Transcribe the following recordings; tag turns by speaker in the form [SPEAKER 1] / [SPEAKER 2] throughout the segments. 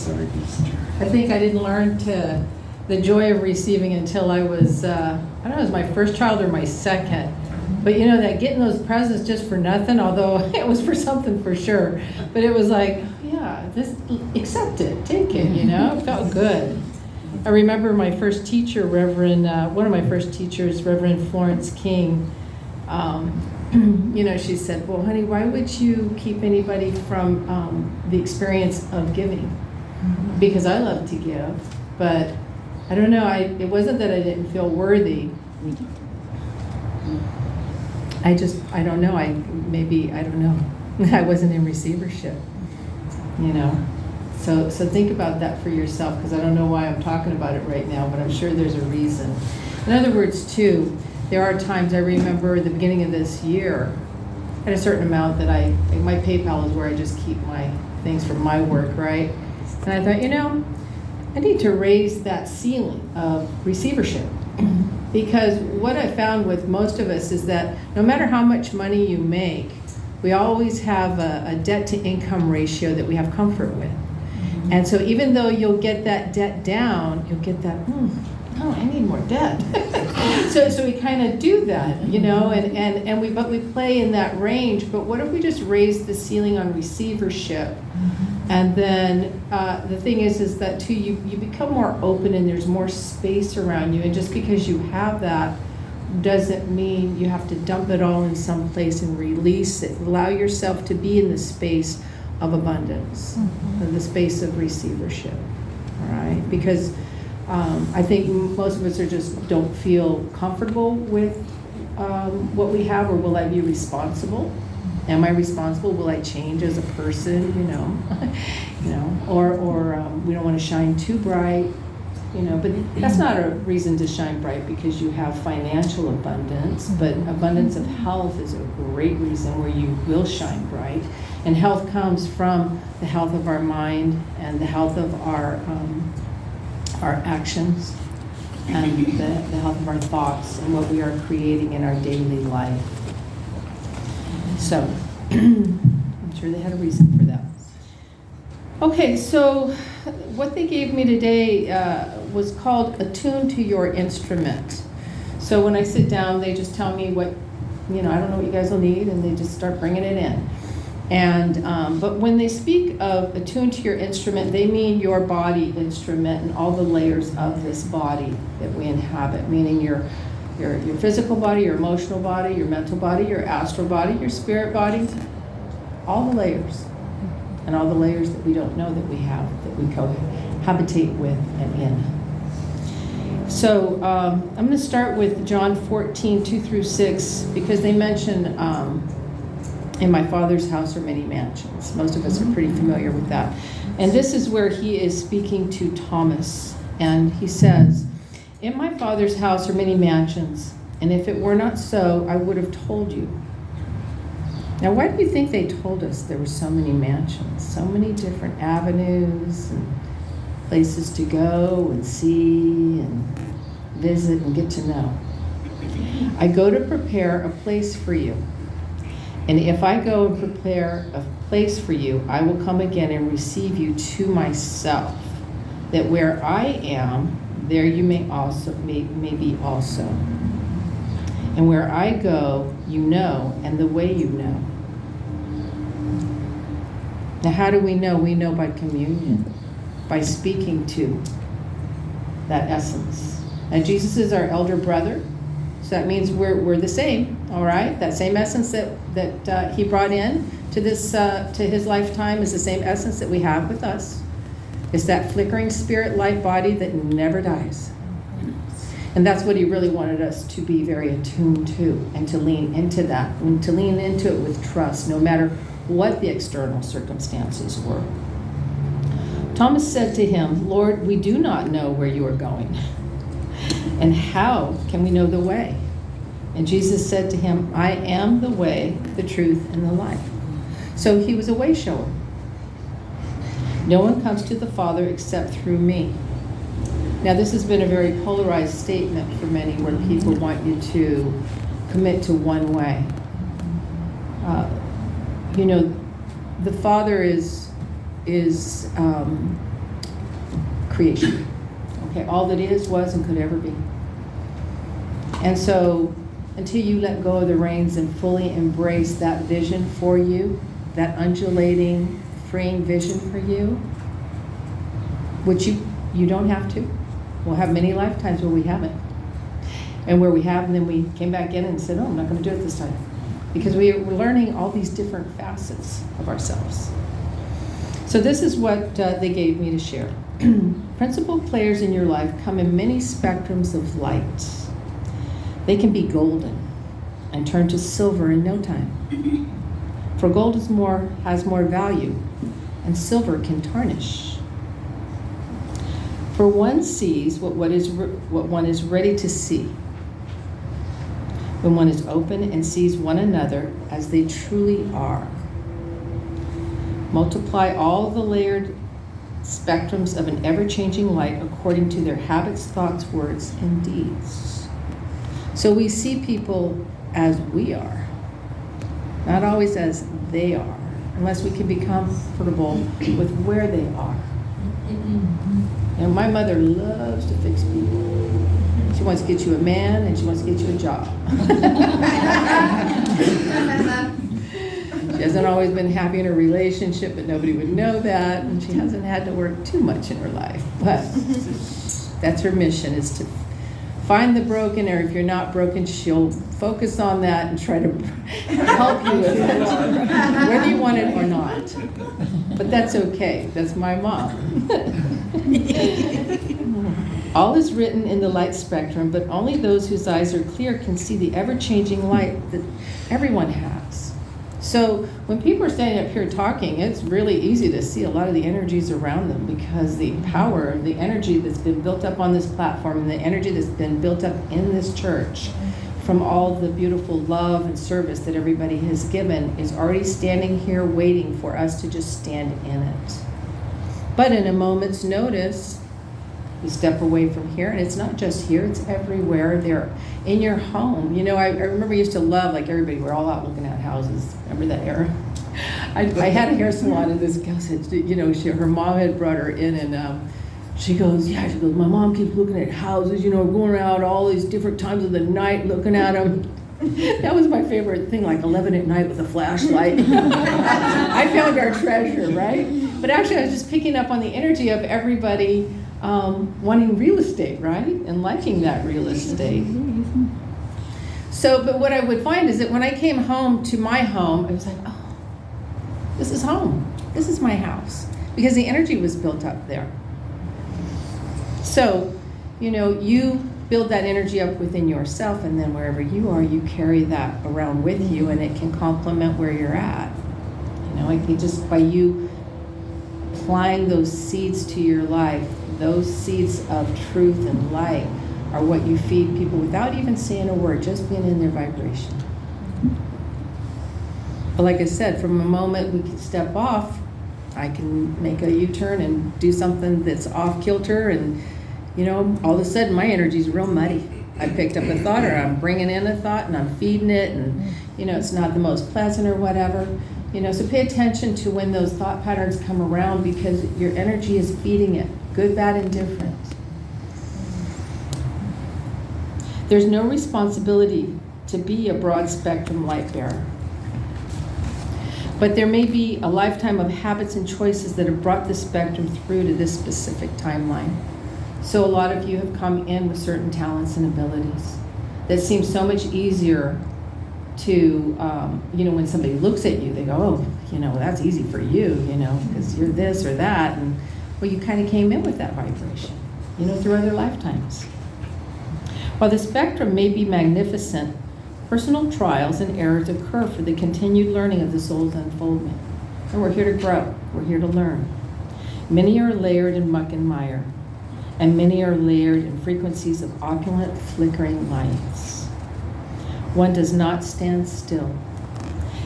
[SPEAKER 1] I think I didn't learn the joy of receiving until I was, I don't know, it was my first child or my second. But you know, that getting those presents just for nothing, although it was for something for sure. But it was like, yeah, just accept it, take it, you know, it felt good. I remember my first teacher, one of my first teachers, Reverend Florence King, you know, she said, well, honey, why would you keep anybody from the experience of giving? Because I love to give, but I don't know, it wasn't that I didn't feel worthy. I don't know, I don't know. I wasn't in receivership, you know. So think about that for yourself, because I don't know why I'm talking about it right now, but I'm sure there's a reason. In other words, too, there are times I remember at the beginning of this year, I had a certain amount that my PayPal is where I just keep my things from my work, right? And I thought, you know, I need to raise that ceiling of receivership. Because what I found with most of us is that no matter how much money you make, we always have a debt to income ratio that we have comfort with. And so even though you'll get that debt down, you'll get that, oh, I need more debt. so we kind of do that, you know, and we play in that range. But what if we just raise the ceiling on receivership? And then the thing is that too, you become more open and there's more space around you. And just because you have that doesn't mean you have to dump it all in some place and release it. Allow yourself to be in the space of abundance, the space of receivership, all right? Because I think most of us don't feel comfortable with what we have, or will I be responsible? Am I responsible? Will I change as a person? Or we don't want to shine too bright, But that's not a reason to shine bright because you have financial abundance. But abundance of health is a great reason where you will shine bright. And health comes from the health of our mind and the health of our actions and the health of our thoughts and what we are creating in our daily life. So, I'm sure they had a reason for that. Okay, so what they gave me today was called Attune to Your Instrument. So when I sit down, they just tell me what, I don't know what you guys will need, and they just start bringing it in. And but when they speak of attune to your instrument, they mean your body instrument and all the layers of this body that we inhabit, meaning your physical body, your emotional body, your mental body, your astral body, your spirit body, all the layers, and all the layers that we don't know that we have, that we cohabitate with and in. So I'm going to start with John 14, 2 through 6, because they mention in my Father's house are many mansions. Most of us are pretty familiar with that. And this is where he is speaking to Thomas. And he says, in my Father's house are many mansions, and if it were not so, I would have told you. Now, why do you think they told us there were so many mansions, so many different avenues and places to go and see and visit and get to know? I go to prepare a place for you. And if I go and prepare a place for you, I will come again and receive you to myself, that where I am, there you may be also. And where I go, you know, and the way you know. Now, how do we know? We know by communion, by speaking to that essence. Now, Jesus is our elder brother, so that means we're the same, all right? That same essence that he brought in to his lifetime is the same essence that we have with us. It's that flickering spirit light body that never dies. And that's what he really wanted us to be very attuned to, and to lean into that, and to lean into it with trust, no matter what the external circumstances were. Thomas said to him, Lord, we do not know where you are going, and how can we know the way? And Jesus said to him, I am the way, the truth, and the life. So he was a way shower. No one comes to the Father except through me. Now, this has been a very polarized statement for many, where people want you to commit to one way. The Father is creation. Okay, all that is, was, and could ever be. And so until you let go of the reins and fully embrace that vision for you, that undulating, freeing vision for you, which you don't have to. We'll have many lifetimes where we haven't. And where we have, and then we came back in and said, oh, I'm not going to do it this time. Because we're learning all these different facets of ourselves. So this is what they gave me to share. Principal players in your life come in many spectrums of light. They can be golden and turn to silver in no time. For gold has more value, and silver can tarnish. For one sees what one is ready to see. When one is open and sees one another as they truly are. Multiply all the layered spectrums of an ever-changing light according to their habits, thoughts, words, and deeds. So we see people as we are, not always as they are, unless we can be comfortable with where they are. And my mother loves to fix people. She wants to get you a man, and she wants to get you a job. She hasn't always been happy in her relationship, but nobody would know that, and she hasn't had to work too much in her life. But that's her mission, is to find the broken, or if you're not broken, she'll focus on that and try to help you with it, whether you want it or not. But that's okay. That's my mom. All is written in the light spectrum, but only those whose eyes are clear can see the ever-changing light that everyone has. So when people are standing up here talking, it's really easy to see a lot of the energies around them, because the power, the energy that's been built up on this platform, and the energy that's been built up in this church from all the beautiful love and service that everybody has given is already standing here waiting for us to just stand in it. But in a moment's notice, you step away from here, and it's not just here, it's everywhere. They're in your home. You know, I remember I used to love, like everybody, we're all out looking at houses. Remember that era? I had a hair salon, and this girl said, you know, her mom had brought her in, and she goes, my mom keeps looking at houses, you know, going around all these different times of the night looking at them. That was my favorite thing, like 11 at night with a flashlight. I found our treasure, right? But actually, I was just picking up on the energy of everybody wanting real estate, right? And liking that real estate. So, but what I would find is that when I came home to my home, I was like, oh, this is home. This is my house. Because the energy was built up there. So, you know, you build that energy up within yourself, and then wherever you are, you carry that around with you, and it can complement where you're at. You know, I think just by you applying those seeds to your life, those seeds of truth and light are what you feed people without even saying a word, just being in their vibration. But like I said, from a moment we can step off, I can make a U-turn and do something that's off kilter, and you know, all of a sudden my energy's real muddy. I picked up a thought, or I'm bringing in a thought, and I'm feeding it, and you know, it's not the most pleasant or whatever. You know, so pay attention to when those thought patterns come around, because your energy is feeding it, good, bad, and different. There's no responsibility to be a broad spectrum light bearer. But there may be a lifetime of habits and choices that have brought the spectrum through to this specific timeline. So a lot of you have come in with certain talents and abilities that seem so much easier to, you know, when somebody looks at you, they go, oh, you know, that's easy for you, you know, because you're this or that. And well, you kind of came in with that vibration, you know, through other lifetimes. While the spectrum may be magnificent, personal trials and errors occur for the continued learning of the soul's unfoldment. And we're here to grow. We're here to learn. Many are layered in muck and mire, and many are layered in frequencies of opulent, flickering lights. One does not stand still.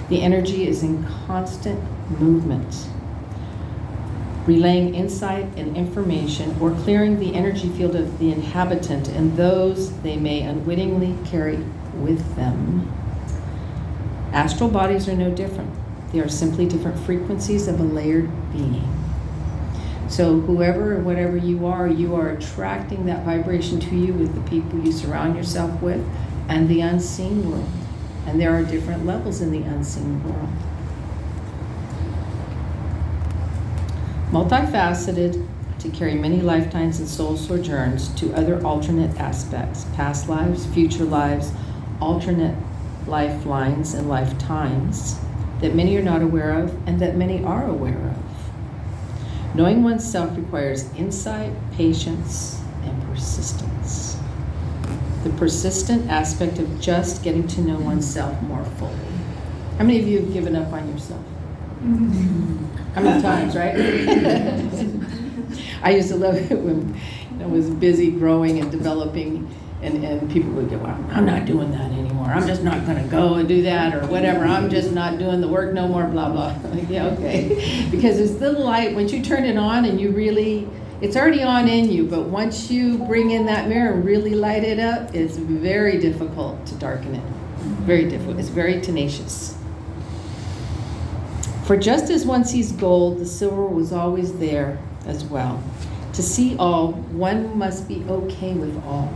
[SPEAKER 1] The energy is in constant movement, relaying insight and information, or clearing the energy field of the inhabitant and those they may unwittingly carry with them. Astral bodies are no different. They are simply different frequencies of a layered being. So whoever and whatever you are attracting that vibration to you with the people you surround yourself with and the unseen world. And there are different levels in the unseen world. Multifaceted, to carry many lifetimes and soul sojourns to other alternate aspects, past lives, future lives, alternate lifelines and lifetimes that many are not aware of and that many are aware of. Knowing oneself requires insight, patience, and persistence. The persistent aspect of just getting to know oneself more fully. How many of you have given up on yourself? How many times, right? I used to love it when I was busy growing and developing, and people would go, well, I'm not doing that anymore. I'm just not going to go and do that or whatever. I'm just not doing the work no more, blah, blah. Like, yeah, okay. Because it's the light, once you turn it on and you really, it's already on in you, but once you bring in that mirror and really light it up, it's very difficult to darken it. Very difficult. It's very tenacious. For just as one sees gold, the silver was always there as well. To see all, one must be okay with all.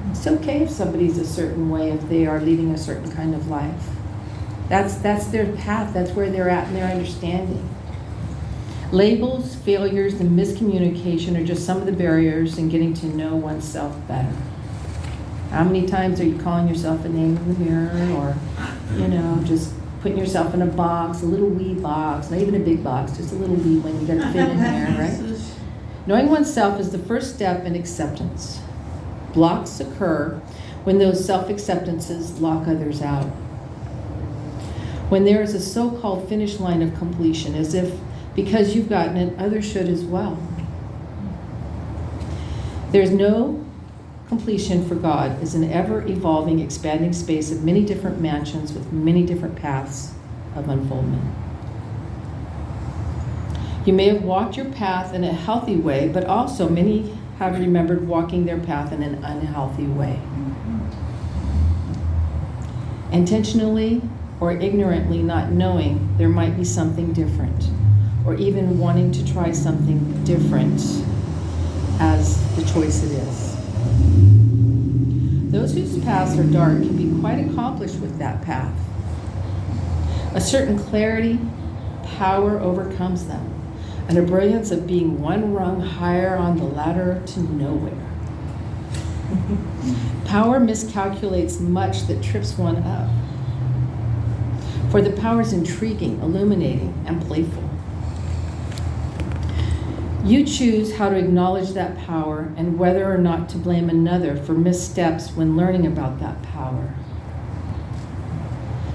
[SPEAKER 1] It's okay if somebody's a certain way, if they are leading a certain kind of life. That's their path, that's where they're at in their understanding. Labels, failures, and miscommunication are just some of the barriers in getting to know oneself better. How many times are you calling yourself a name in the mirror, or, just putting yourself in a box, a little wee box, not even a big box, just a little wee one you got to fit in there, right? Knowing oneself is the first step in acceptance. Blocks occur when those self-acceptances lock others out. When there is a so-called finish line of completion, as if because you've gotten it, others should as well. There's no completion for God is an ever-evolving, expanding space of many different mansions with many different paths of unfoldment. You may have walked your path in a healthy way, but also many have remembered walking their path in an unhealthy way. Intentionally or ignorantly not knowing there might be something different, or even wanting to try something different as the choice it is. Those whose paths are dark can be quite accomplished with that path. A certain clarity, power overcomes them, and a brilliance of being one rung higher on the ladder to nowhere. Power miscalculates much that trips one up. For the power is intriguing, illuminating, and playful. You choose how to acknowledge that power and whether or not to blame another for missteps when learning about that power.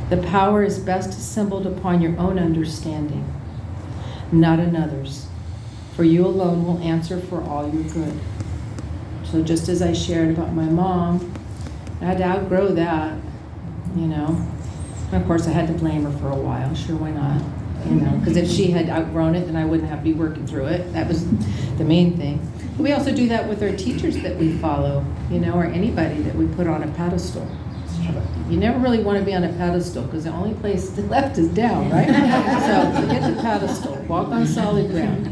[SPEAKER 1] The power is best assembled upon your own understanding, not another's, for you alone will answer for all your good. So just as I shared about my mom, I had to outgrow that, And of course I had to blame her for a while, sure, why not? Because if she had outgrown it, then I wouldn't have to be working through it. That was the main thing. But we also do that with our teachers that we follow, or anybody that we put on a pedestal. You never really want to be on a pedestal because the only place left is down, right? So forget the pedestal. Walk on solid ground.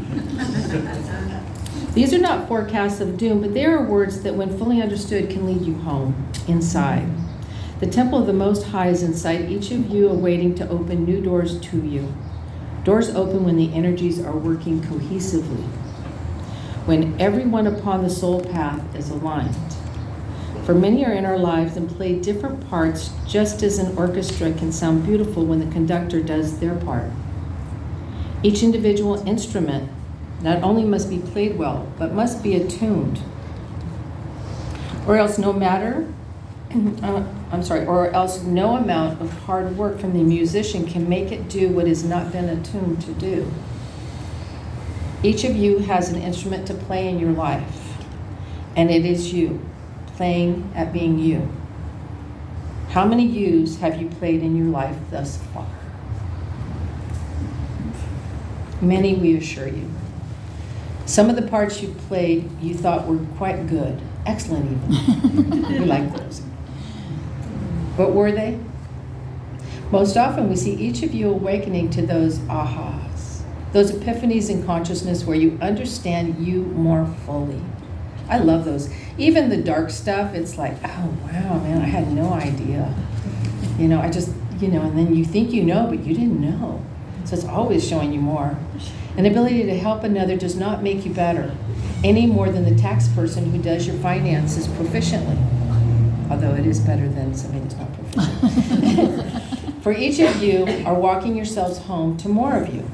[SPEAKER 1] These are not forecasts of doom, but they are words that when fully understood can lead you home, inside. The temple of the Most High is inside each of you, awaiting to open new doors to you. Doors open when the energies are working cohesively, when everyone upon the soul path is aligned. For many are in our lives and play different parts, just as an orchestra can sound beautiful when the conductor does their part. Each individual instrument not only must be played well, but must be attuned, or else no amount of hard work from the musician can make it do what has not been attuned to do. Each of you has an instrument to play in your life, and it is you, playing at being you. How many yous have you played in your life thus far? Many, we assure you. Some of the parts you played you thought were quite good, excellent even. We like those. But were they? Most often we see each of you awakening to those ahas, Those epiphanies in consciousness where you understand you more fully. I love those. Even the dark stuff, it's like, oh wow, man, I had no idea. I just, and then you think you know, but you didn't know. So it's always showing you more. An ability to help another does not make you better, any more than the tax person who does your finances proficiently. Although it is better than somebody that's not proficient. For each of you are walking yourselves home to more of you.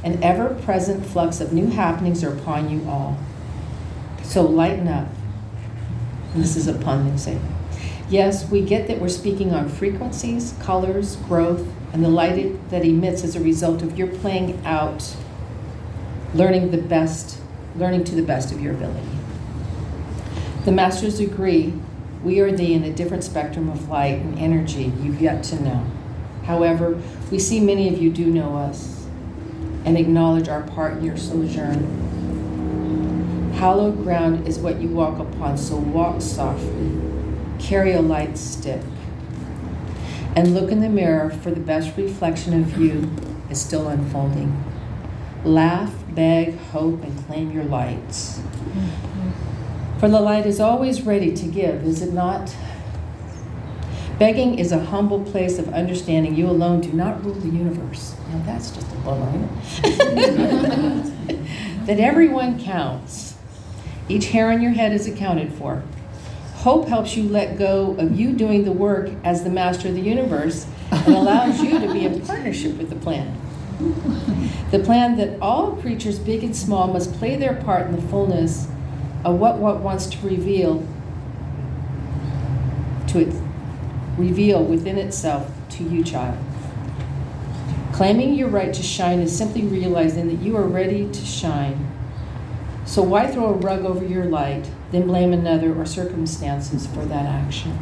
[SPEAKER 1] An ever-present flux of new happenings are upon you all. So lighten up. And this is a pun, they say. Yes, we get that we're speaking on frequencies, colors, growth, and the light that emits as a result of your playing out, learning to the best of your ability. The masters agree we are in a different spectrum of light and energy you've yet to know. However, we see many of you do know us and acknowledge our part in your sojourn. Hallowed ground is what you walk upon, so walk softly. Carry a light stick. And look in the mirror, for the best reflection of you is still unfolding. Laugh, beg, hope, and claim your lights. For the light is always ready to give, is it not? Begging is a humble place of understanding you alone do not rule the universe. Now that's just a bummer. That everyone counts. Each hair on your head is accounted for. Hope helps you let go of you doing the work as the master of the universe and allows you to be in partnership with the plan. The plan that all creatures, big and small, must play their part in the fullness of what wants to reveal within itself to you, child. Claiming your right to shine is simply realizing that you are ready to shine. So why throw a rug over your light, then blame another or circumstances for that action?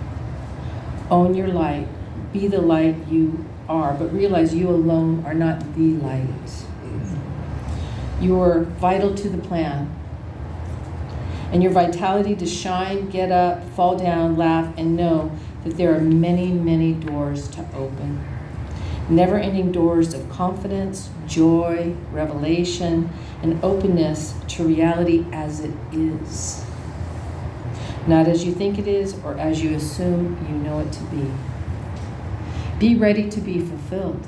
[SPEAKER 1] Own your light, be the light you are, but realize you alone are not the light. You are vital to the plan. And your vitality to shine, get up, fall down, laugh, and know that there are many, many doors to open. Never-ending doors of confidence, joy, revelation, and openness to reality as it is. Not as you think it is or as you assume you know it to be. Be ready to be fulfilled,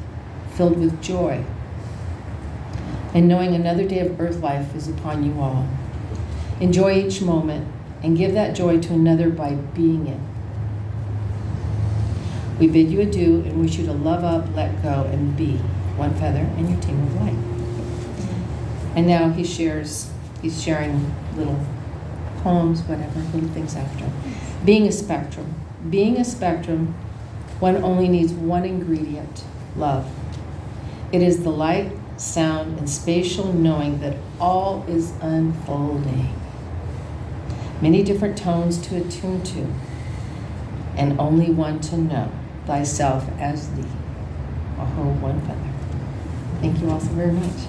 [SPEAKER 1] filled with joy, and knowing another day of earth life is upon you all. Enjoy each moment and give that joy to another by being it. We bid you adieu and wish you to love up, let go, and be one feather in your team of light. And now he's sharing little poems, whatever, little things after. Being a spectrum. Being a spectrum, one only needs one ingredient, love. It is the light, sound, and spatial knowing that all is unfolding. Many different tones to attune to, and only one to know, thyself as thee, a whole one feather. Thank you all so very much.